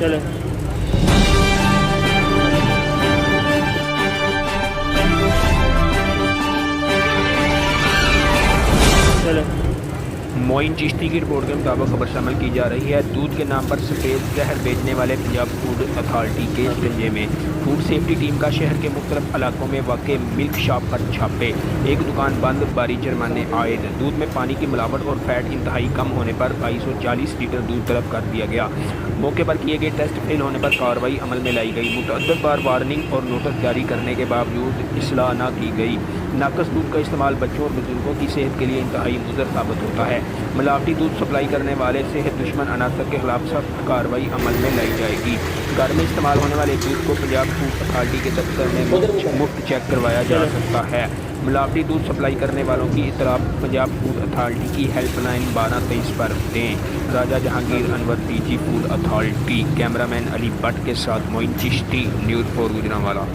चले चले मोइन चिश्ती की रिपोर्ट के मुताबिक खबर शामिल की जा रही है। दूध के नाम पर सफ़ेद जहर बेचने वाले पंजाब फूड अथॉरिटी के शिकंजे में। फूड सेफ्टी टीम का शहर के मुख्तलिफ इलाकों में वाक़ मिल्क शॉप पर छापे, एक दुकान बंद, बारी जुर्माने आयद। दूध में पानी की मिलावट और फैट इंतहाई कम होने पर 240 लीटर दूध तलब कर दिया गया। मौके पर किए गए टेस्ट फेल होने पर कार्रवाई अमल में लाई गई। मुतअद्दिद बार वार्निंग और नोटिस जारी करने के बावजूद इस्लाह न की गई। नाकस दूध का इस्तेमाल बच्चों और बुजुर्गों की सेहत के लिए इंतहाई मुज़र साबित होता है। मिलावटी दूध सप्लाई करने वाले सेहत दुश्मन अनासर के खिलाफ सख्त कार्रवाई अमल में लाई जाएगी। घर में इस्तेमाल होने वाले दूध को पंजाब फूड अथॉरिटी के दफ्तर में मुफ्त चेक करवाया जा सकता है। मिलावटी दूध सप्लाई करने वालों की इत्तला पंजाब फूड अथॉरिटी की हेल्पलाइन 1223 पर दें। Raja Jahangir Anwar, DG food authority. Cameraman Ali Bhatt के साथ मोइन चिश्ती, न्यूज़ 4 गुजरांवाला।